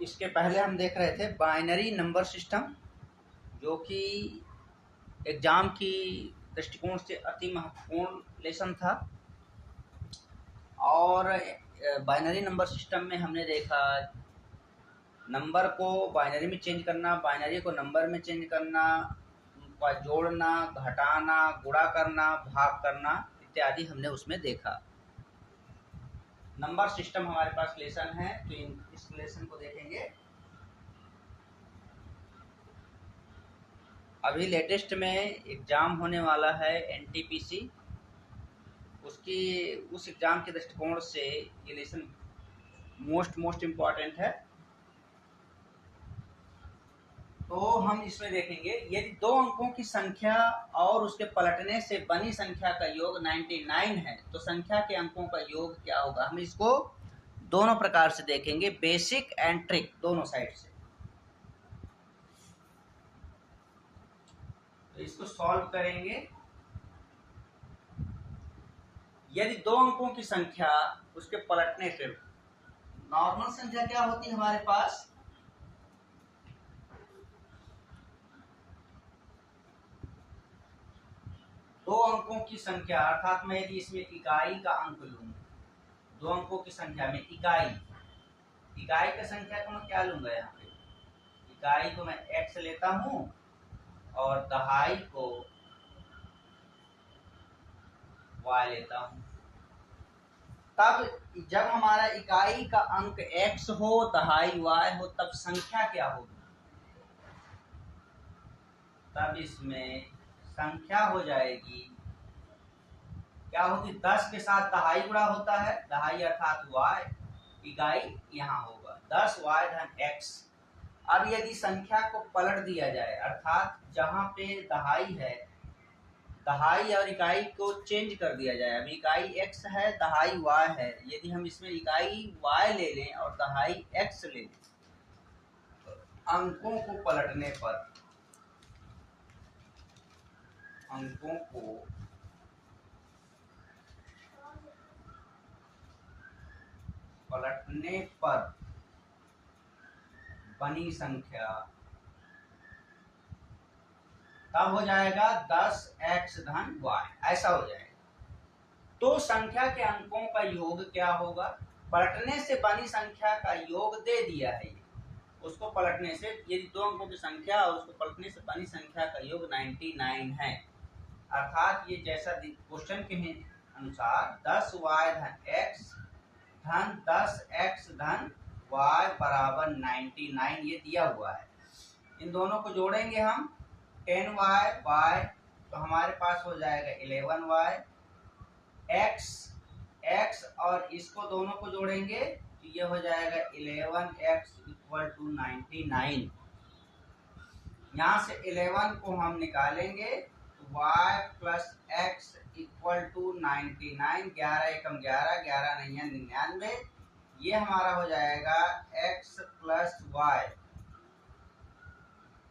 इसके पहले हम देख रहे थे बाइनरी नंबर सिस्टम, जो कि एग्ज़ाम की दृष्टिकोण से अति महत्वपूर्ण लेसन था। और बाइनरी नंबर सिस्टम में हमने देखा नंबर को बाइनरी में चेंज करना, बाइनरी को नंबर में चेंज करना, उनका जोड़ना, घटाना, गुणा करना, भाग करना इत्यादि हमने उसमें देखा। नंबर सिस्टम हमारे पास लेसन है, तो इस लेसन को देखेंगे। अभी लेटेस्ट में एग्ज़ाम होने वाला है एनटीपीसी, उस एग्ज़ाम के दृष्टिकोण से ये लेसन मोस्ट इम्पॉर्टेंट है। तो हम इसमें देखेंगे यदि दो अंकों की संख्या और उसके पलटने से बनी संख्या का योग 99 है तो संख्या के अंकों का योग क्या होगा। हम इसको दोनों प्रकार से देखेंगे, बेसिक एंड ट्रिक, दोनों साइड से। तो इसको सॉल्व करेंगे। यदि दो अंकों की संख्या उसके पलटने से, नॉर्मल संख्या क्या होती है हमारे पास, दो अंकों की संख्या, अर्थात मैं यदि इसमें इकाई का अंक लूं, दो अंकों की संख्या में इकाई का संख्या को मैं क्या लूंगा, यहाँ पे इकाई को मैं x लेता हूं और दहाई को y लेता हूं। तब जब हमारा इकाई का अंक x हो, दहाई y हो, तब संख्या क्या होगी, तब इसमें संख्या हो जाएगी, क्या होगी, 10 के साथ दहाई गुणा होता है, दहाई अर्थात y, इकाई यहाँ होगा 10 y धन x। अब यदि संख्या को पलट दिया जाए, अर्थात जहाँ पे दहाई है, दहाई और इकाई को चेंज कर दिया जाए। अभी इकाई x है, दहाई y है, यदि हम इसमें इकाई y ले लें और दहाई x ले लें, अंकों को पलटने पर, अंकों को पलटने पर बनी संख्या, तब हो जाएगा 10x धन y, ऐसा हो जाएगा। तो संख्या के अंकों का योग क्या होगा, पलटने से बनी संख्या का योग दे दिया है, उसको पलटने से, यदि दो अंकों की संख्या और उसको पलटने से बनी संख्या का योग 99 है, अर्थात ये जैसा क्वेश्चन के अनुसार 10y धन x धन 10x धन y बराबर 99 ये दिया हुआ है। इन दोनों को जोड़ेंगे हम, 10y y, तो हमारे पास हो जाएगा 11y, x और इसको दोनों को जोड़ेंगे तो ये हो जाएगा 11x इक्वल टू 99। यहाँ से 11 को हम निकालेंगे तो y plus x equal to 99, 11 एकम 11, 11 नहीं 99, ये हमारा हो जाएगा x प्लस y,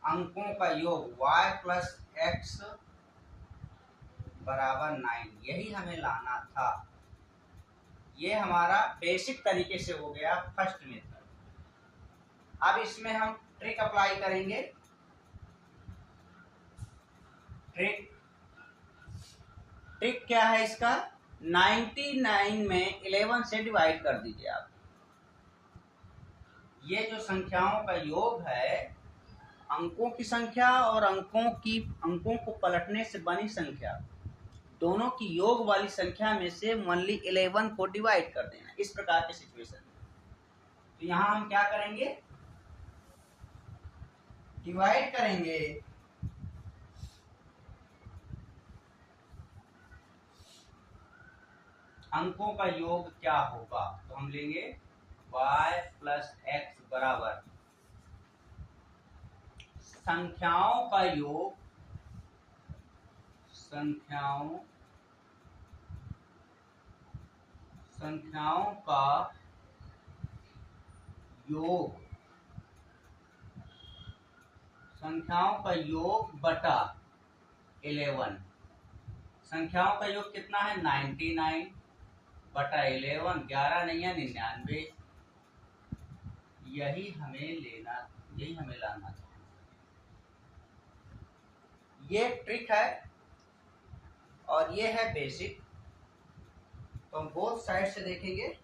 अंकों का योग y प्लस x बराबर 9, यही हमें लाना था। ये हमारा बेसिक तरीके से हो गया फर्स्ट मेथड। अब इसमें हम ट्रिक अप्लाई करेंगे। ट्रिक क्या है इसका, 99 में 11 से डिवाइड कर दीजिए आप। ये जो संख्याओं का योग है, अंकों की संख्या और अंकों को पलटने से बनी संख्या, दोनों की योग वाली संख्या में से ओनली 11 को डिवाइड कर देना, इस प्रकार के सिचुएशन में। तो यहां हम क्या करेंगे, डिवाइड करेंगे, अंकों का योग क्या होगा, तो हम लेंगे y प्लस x बराबर संख्याओं का योग, संख्याओं का योग, संख्याओं का योग बटा 11। संख्याओं का योग कितना है, 99 बटा 11, 11 नहीं है 99, यही हमें लाना था। ये ट्रिक है और ये है बेसिक। तो हम बोथ साइड से देखेंगे।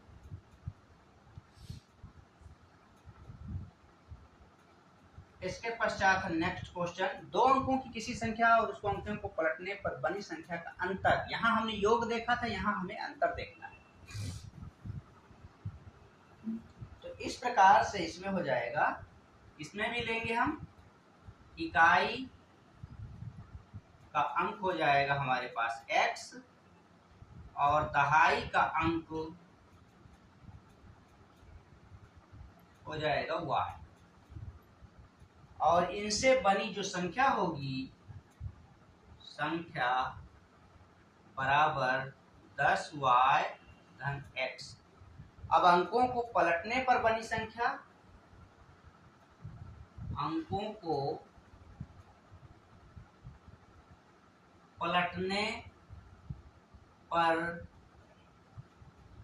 इसके पश्चात है नेक्स्ट क्वेश्चन। दो अंकों की किसी संख्या और उसको अंकों को पलटने पर बनी संख्या का अंतर। यहां हमने योग देखा था, यहां हमें अंतर देखना है। तो इस प्रकार से इसमें हो जाएगा। इसमें भी लेंगे हम इकाई का अंक हो जाएगा हमारे पास x और दहाई का अंक हो जाएगा y। और इनसे बनी जो संख्या होगी, संख्या बराबर 10y धन x। अब अंकों को पलटने पर बनी संख्या, अंकों को पलटने पर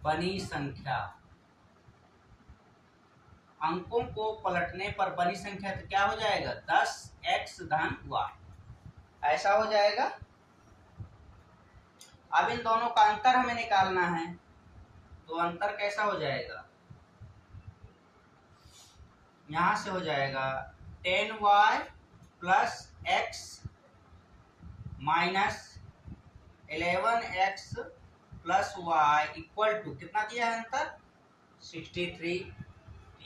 बनी संख्या, अंकों को पलटने पर बनी संख्या तो क्या हो जाएगा 10x धन y, ऐसा हो जाएगा। अब इन दोनों का अंतर हमें निकालना है। तो अंतर कैसा हो जाएगा, यहां से हो जाएगा 10y plus x minus 11x plus y equal to कितना दिया है अंतर 63।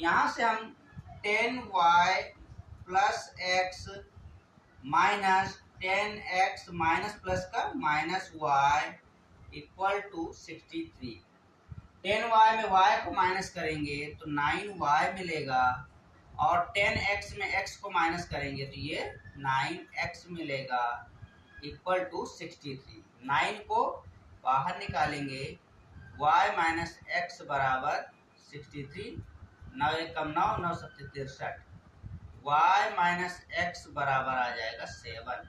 यहां से हम 10y plus x minus 10x minus plus का minus y equal to 63। 10y में y को माइनस करेंगे तो 9y मिलेगा और 10x में x को माइनस करेंगे तो ये 9x मिलेगा इक्वल टू 63। 9 को बाहर निकालेंगे, y माइनस x बराबर 63। 9 एकम 9, 9 सत्ते 63। y माइनस x बराबर आ जाएगा 7।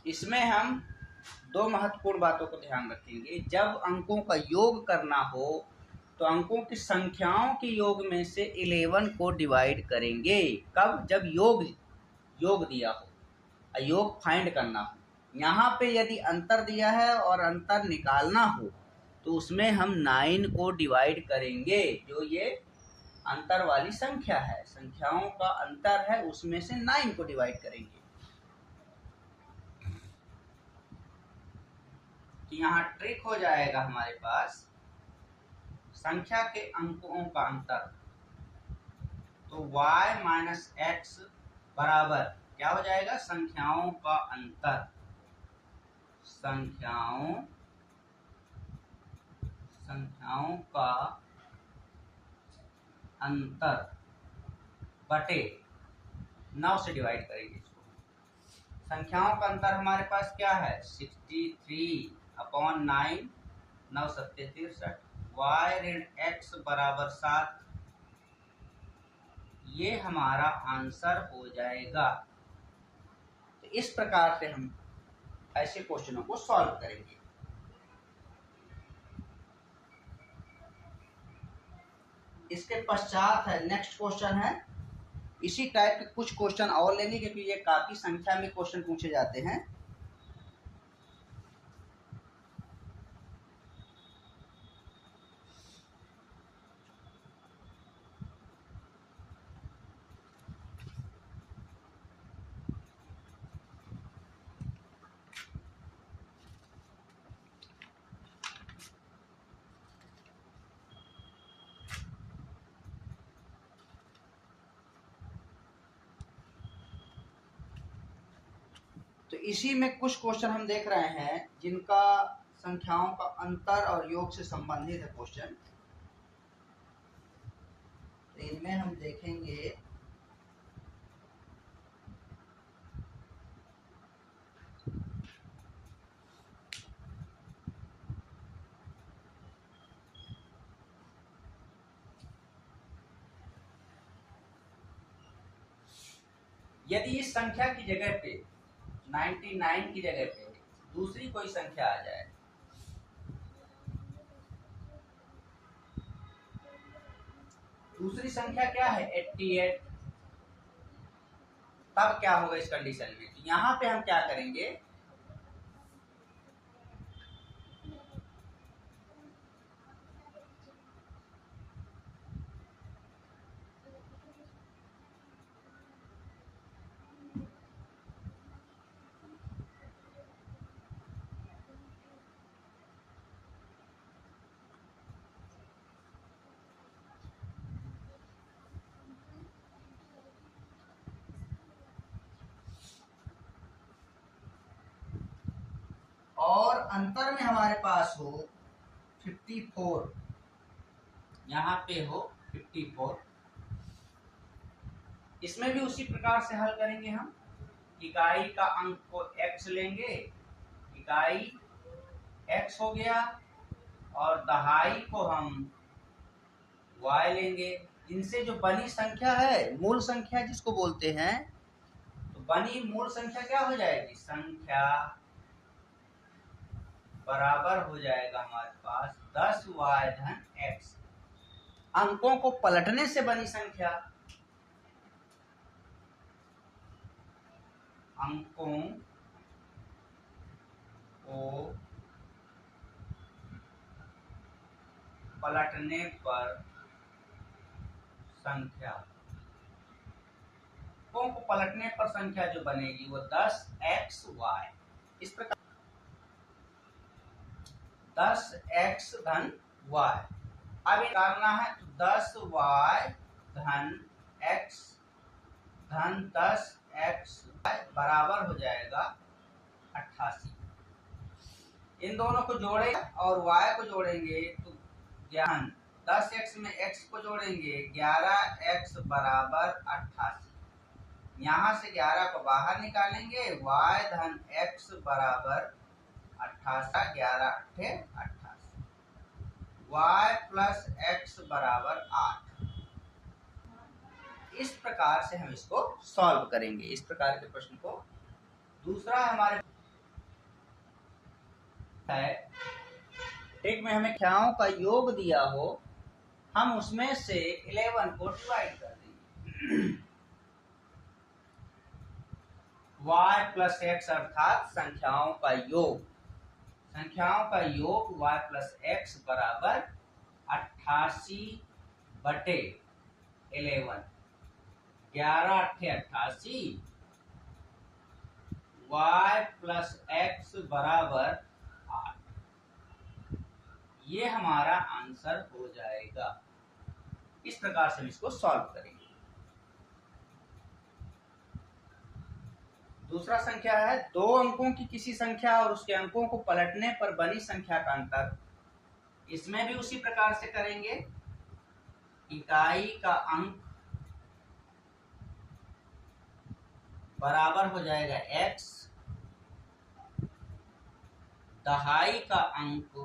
इसमें हम दो महत्वपूर्ण बातों को ध्यान रखेंगे। जब अंकों का योग करना हो तो अंकों की संख्याओं के योग में से 11 को डिवाइड करेंगे। कब, जब योग दिया हो, योग फाइंड करना हो। यहाँ पे यदि अंतर दिया है और अंतर निकालना हो तो उसमें हम 9 को डिवाइड करेंगे। जो ये अंतर वाली संख्या है, संख्याओं का अंतर है, उसमें से 9 को डिवाइड करेंगे। तो यहाँ ट्रिक हो जाएगा हमारे पास संख्या के अंकों का अंतर। तो y माइनस एक्स बराबर क्या हो जाएगा, संख्याओं का अंतर, संख्याओं का अंतर बटे 9 से डिवाइड करेंगे इसको। संख्याओं का अंतर हमारे पास क्या है 63/9, 9 सत्ते 63। y ऋण x बराबर 7, ये हमारा आंसर हो जाएगा। तो इस प्रकार से हम ऐसे क्वेश्चनों को सॉल्व करेंगे। इसके पश्चात है नेक्स्ट क्वेश्चन है। इसी टाइप के कुछ क्वेश्चन और लेंगे क्योंकि ये काफी संख्या में क्वेश्चन पूछे जाते हैं। तो इसी में कुछ क्वेश्चन हम देख रहे हैं जिनका संख्याओं का अंतर और योग से संबंधित है क्वेश्चन। तो इनमें हम देखेंगे यदि इस संख्या की जगह पे 99 की जगह पे दूसरी कोई संख्या आ जाए दूसरी संख्या क्या है 88। तब क्या होगा इस कंडीशन में, यहाँ पे हम क्या करेंगे, और अंतर में हमारे पास हो 54, यहाँ पे हो 54। इसमें भी उसी प्रकार से हल करेंगे हम। इकाई का अंक को x लेंगे, इकाई x हो गया, और दहाई को हम y लेंगे। इनसे जो बनी संख्या है, मूल संख्या जिसको बोलते हैं, तो बनी मूल संख्या क्या हो जाएगी, संख्या बराबर हो जाएगा हमारे पास 10y धन x। अंकों को पलटने से बनी संख्या, अंकों को पलटने पर संख्या, अंकों को पलटने पर संख्या जो बनेगी वो 10xy। इस प्रकार 10x धन y। अब निकालना है तो 10y धन x धन 10x बराबर हो जाएगा 88। इन दोनों को जोड़े और y को जोड़ेंगे तो 10x में x को जोड़ेंगे 11x बराबर 88। यहाँ से 11 को बाहर निकालेंगे, y धन x बराबर 88, 11 अट्ठे 88, y प्लस x बराबर 8। इस प्रकार से हम इसको सॉल्व करेंगे, इस प्रकार के प्रश्न को। दूसरा हमारे है एक में हमें संख्याओं का योग दिया हो, हम उसमें से 11 को डिवाइड कर देंगे। y प्लस x अर्थात संख्याओं का योग, संख्याओं का योग y प्लस x बराबर 88 बटे 11, 11 अट्ठे 88, y प्लस x बराबर 8। ये हमारा आंसर हो जाएगा। इस प्रकार से हम इसको सॉल्व करेंगे। दूसरा संख्या है दो अंकों की किसी संख्या और उसके अंकों को पलटने पर बनी संख्या का अंतर। इसमें भी उसी प्रकार से करेंगे। इकाई का अंक बराबर हो जाएगा x, दहाई का अंक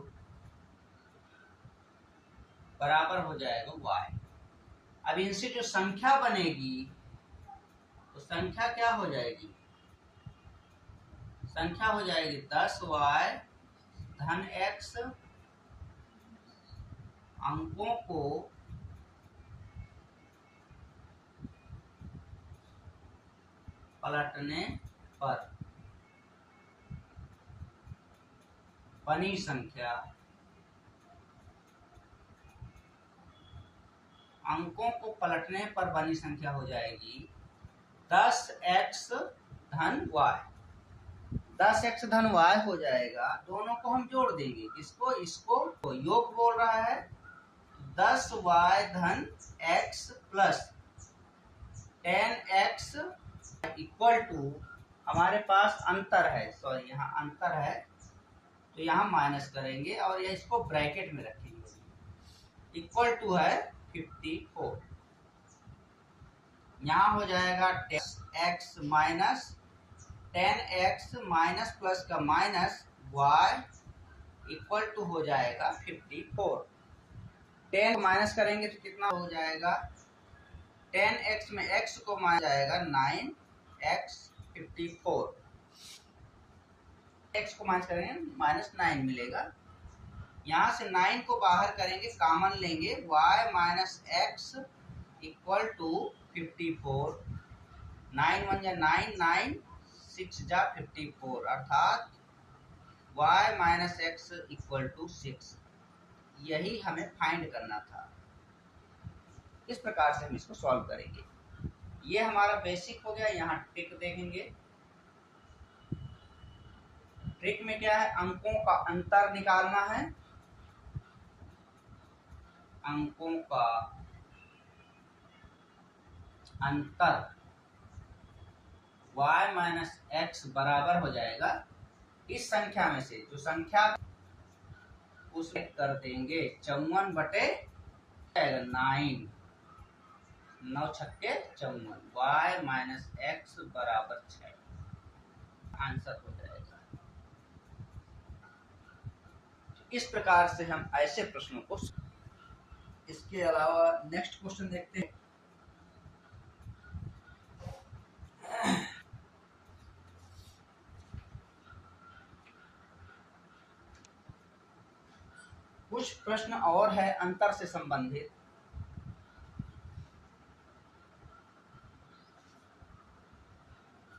बराबर हो जाएगा y। अब इनसे जो संख्या बनेगी तो संख्या क्या हो जाएगी, संख्या हो जाएगी 10y धन x, अंकों को पलटने पर बनी संख्या, अंकों को पलटने पर बनी संख्या हो जाएगी 10x धन y। 10x धन y हो जाएगा, दोनों को हम जोड़ देंगे, किसको, इसको, तो योग बोल रहा है 10y धन x plus 10x equal to, हमारे पास अंतर है, सॉरी यहाँ अंतर है तो यहाँ माइनस करेंगे और ये इसको ब्रैकेट में रखेंगे, इक्वल टू है 54। यहाँ हो जाएगा 10x minus 10x minus plus का माइनस y इक्वल टू हो जाएगा 54। 10 माइनस करेंगे तो कितना हो जाएगा, 10x में x को माइनस जाएगा 9x 54, x को माइनस करेंगे माइनस 9 मिलेगा। यहाँ से 9 को बाहर करेंगे, कॉमन लेंगे, y minus x equal to 54, 9 1 जा 9, 9 6 जा 54, अर्थात y minus x equal to 6। यही हमें फाइंड करना था। इस प्रकार से हम इसको सॉल्व करेंगे। ये हमारा बेसिक हो गया। यहाँ ट्रिक देखेंगे। ट्रिक में क्या है, अंकों का अंतर निकालना है। अंकों का अंतर y माइनस एक्स बराबर हो जाएगा इस संख्या में से, जो संख्या उसमें कर देंगे 54 बटे 9, 9 छक्के 54, y माइनस एक्स बराबर 6 आंसर हो जाएगा। इस प्रकार से हम ऐसे प्रश्नों को, इसके अलावा नेक्स्ट क्वेश्चन देखते हैं। कुछ प्रश्न और है अंतर से संबंधित।